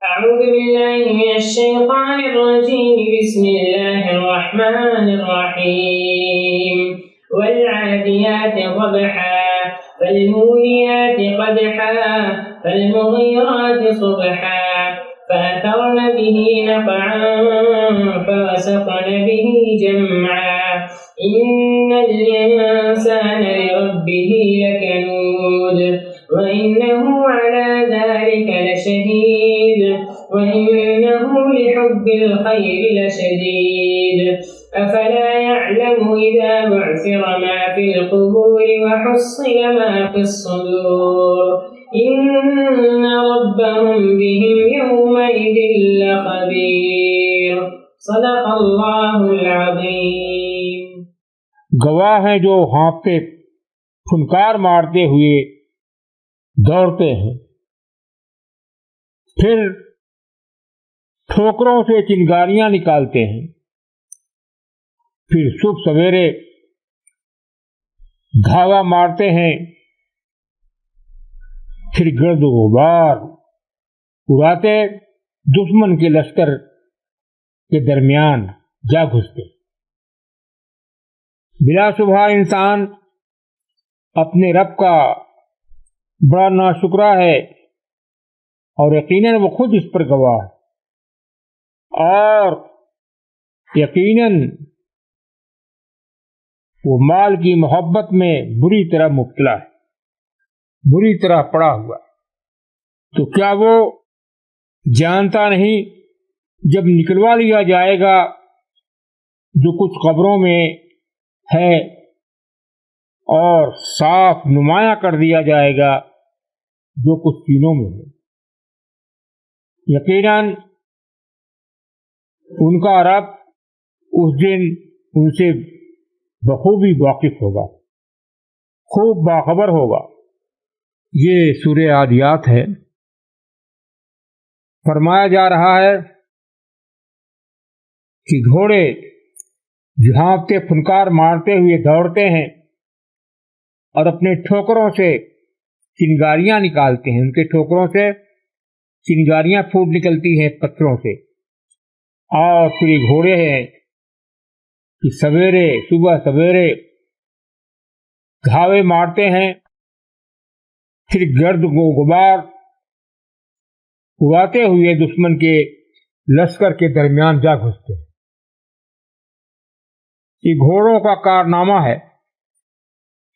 أعوذ بالله من الشيطان الرجيم. بسم الله الرحمن الرحيم. والعاديات ضبحا فالموريات قدحا فالمغيرات صبحا فأثرن به نقعا فوسطن به جمعا إن الإنسان لربه لكنود وإنه على ذلك لشهيد وإنه لحب الخير لشديد أفلا يعلم إذا بعثر ما في القبور وحصل ما في الصدور إن ربهم بهم يومئذ لخبير. صدق اللہ العظیم. گواہ ہیں جو ہانپتے پھنکار مارتے ہوئے دوڑتے ہیں، پھر ٹھوکروں سے چنگاریاں نکالتے ہیں، پھر صبح سویرے دھاگا مارتے ہیں، پھر گرد و غبار اڑاتے دشمن کے لشکر کے درمیان جا گھستے. بلا شبہ انسان اپنے رب کا بڑا ناشکرا ہے اور یقیناً وہ خود اس پر گواہ ہے، اور یقیناً وہ مال کی محبت میں بری طرح مبتلا ہے، بری طرح پڑا ہوا ہے. تو کیا وہ جانتا نہیں جب نکلوا لیا جائے گا جو کچھ قبروں میں ہے اور صاف نمایاں کر دیا جائے گا جو کچھ سینوں میں ہے، یقیناً ان کا رب اس دن ان سے بخوبی واقف ہوگا، خوب باخبر ہوگا. یہ سورہ عادیات ہے. فرمایا جا رہا ہے کہ گھوڑے جھانپتے پھنکار مارتے ہوئے دوڑتے ہیں اور اپنے ٹھوکروں سے چنگاریاں نکالتے ہیں، ان کے ٹھوکروں سے چنگاریاں پھوٹ نکلتی ہیں پتھروں سے. اور پھر یہ گھوڑے ہیں کہ صبح سویرے گھاوے مارتے ہیں، پھر گرد و غبار اڑاتے ہوئے دشمن کے لشکر کے درمیان جا گھستے ہیں. یہ گھوڑوں کا کارنامہ ہے.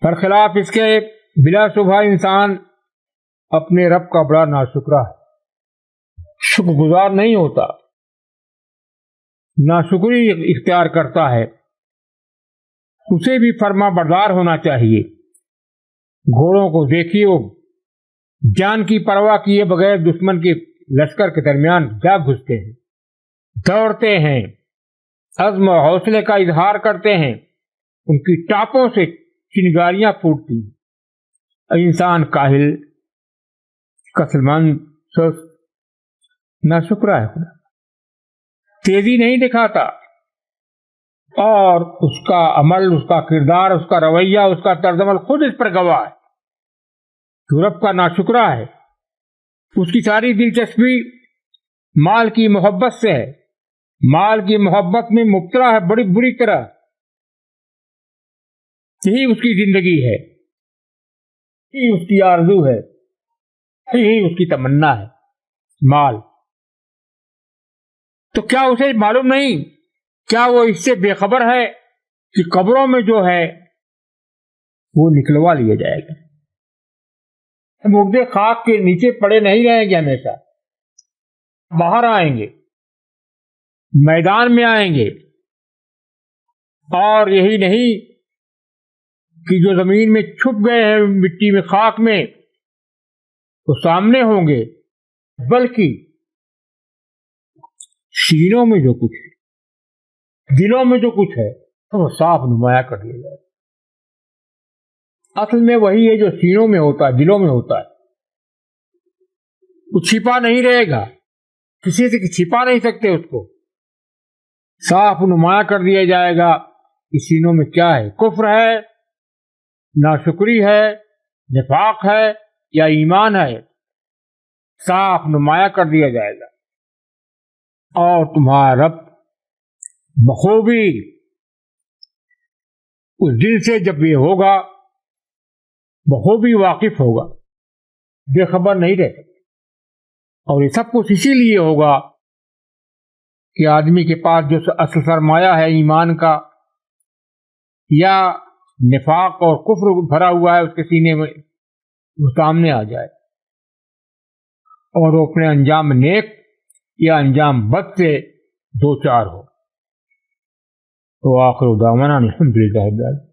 برخلاف اس کے بلا شبہ انسان اپنے رب کا بڑا ناشکرا ہے، شکر گزار نہیں ہوتا، ناشکری اختیار کرتا ہے. اسے بھی فرما بردار ہونا چاہیے. گھوڑوں کو دیکھیے، وہ جان کی پرواہ کیے بغیر دشمن کے لشکر کے درمیان جا گھستے ہیں، دوڑتے ہیں، عزم و حوصلے کا اظہار کرتے ہیں، ان کی ٹاپوں سے چنگاریاں پھوٹتی. انسان کاہل، کسلمند، سست، ناشکرا ہے خدا، تیزی نہیں دکھاتا، اور اس کا عمل، اس کا کردار، اس کا رویہ، اس کا طرز عمل خود اس پر گواہ ہے. جو رب کا ناشکرا ہے اس کی ساری دلچسپی مال کی محبت سے ہے، مال کی محبت میں مبتلا ہے بڑی بری طرح. یہی اس کی زندگی ہے، یہی اس کی آرزو ہے، یہی اس کی تمنا ہے، مال. تو کیا اسے معلوم نہیں، کیا وہ اس سے بے خبر ہے کہ قبروں میں جو ہے وہ نکلوا لیا جائے گا. مردے خاک کے نیچے پڑے نہیں رہیں گے، ہمیشہ باہر آئیں گے، میدان میں آئیں گے. اور یہی نہیں کہ جو زمین میں چھپ گئے ہیں مٹی میں، خاک میں، تو سامنے ہوں گے، بلکہ سینوں میں جو کچھ ہے، دلوں میں جو کچھ ہے، وہ صاف نمایاں کر دیا جائے. اصل میں وہی ہے جو سینوں میں ہوتا ہے، دلوں میں ہوتا ہے. وہ چھپا نہیں رہے گا، کسی سے چھپا نہیں سکتے، اس کو صاف نمایاں کر دیا جائے گا کہ سینوں میں کیا ہے، کفر ہے، ناشکری ہے، نفاق ہے یا ایمان ہے، صاف نمایاں کر دیا جائے گا. اور تمہارا رب بخوبی اس دن سے جب یہ ہوگا بخوبی واقف ہوگا، بے خبر نہیں رہ سکتا۔ اور یہ سب کچھ اسی لیے ہوگا کہ آدمی کے پاس جو اصل سرمایہ ہے ایمان کا یا نفاق اور کفر بھرا ہوا ہے اس کے سینے میں، وہ سامنے آ جائے اور وہ اپنے انجام نیک یا انجام بد سے دو چار ہو۔ تو آخر دعوانا الحمدللہ رب العالمین۔